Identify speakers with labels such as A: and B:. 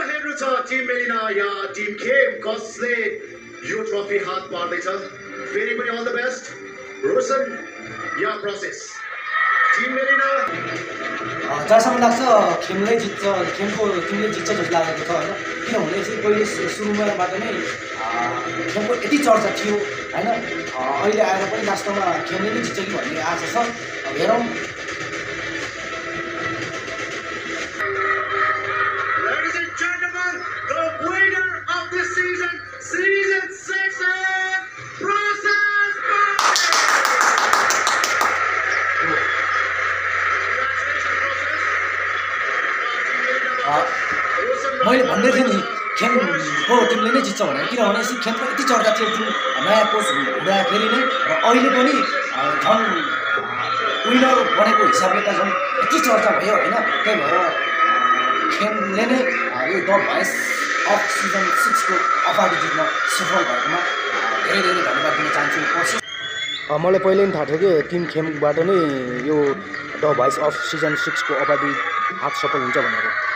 A: हेर्नु छ टिम मेलिना या टिम खेम कसले यो ट्रफी हात पार्दैछ फेरि पनि अल द बेस्ट रोशन या प्रोसेस टिम मेलिना
B: जहाँसम्म लाग्छ खेमले जित्छ खेमको टिमले जित्छ जस्तो लागेको छ होइन किनभने चाहिँ पहिले सुरुमाबाट नै खेमको यति चर्चा थियो होइन अहिले आएर पनि लास्टमा खेमले नै जित्छ कि भन्ने आशा छ हेरौँ मैले भन्दै थिएँ नि खेमको टिमले नै जित्छ भनेर किनभने खेमको यति चर्चा थियो जुन नयाँ कोच हुँदाखेरि नै र अहिले पनि झन् विनर बनेको हिसाबले त झन् यति चर्चा भयो होइन त्यही भएर खेमले नै यो द भोइस अफ सिजन 6 को अफर जित्न सफल भएकोमा धेरै धेरै धन्यवाद दिन चाहन्छु मलाई पहिले नै थाहा थियो कि टिम खेमबाट नै यो द भोइस अफ सिजन 6 को अफर हात सफल हुन्छ भनेर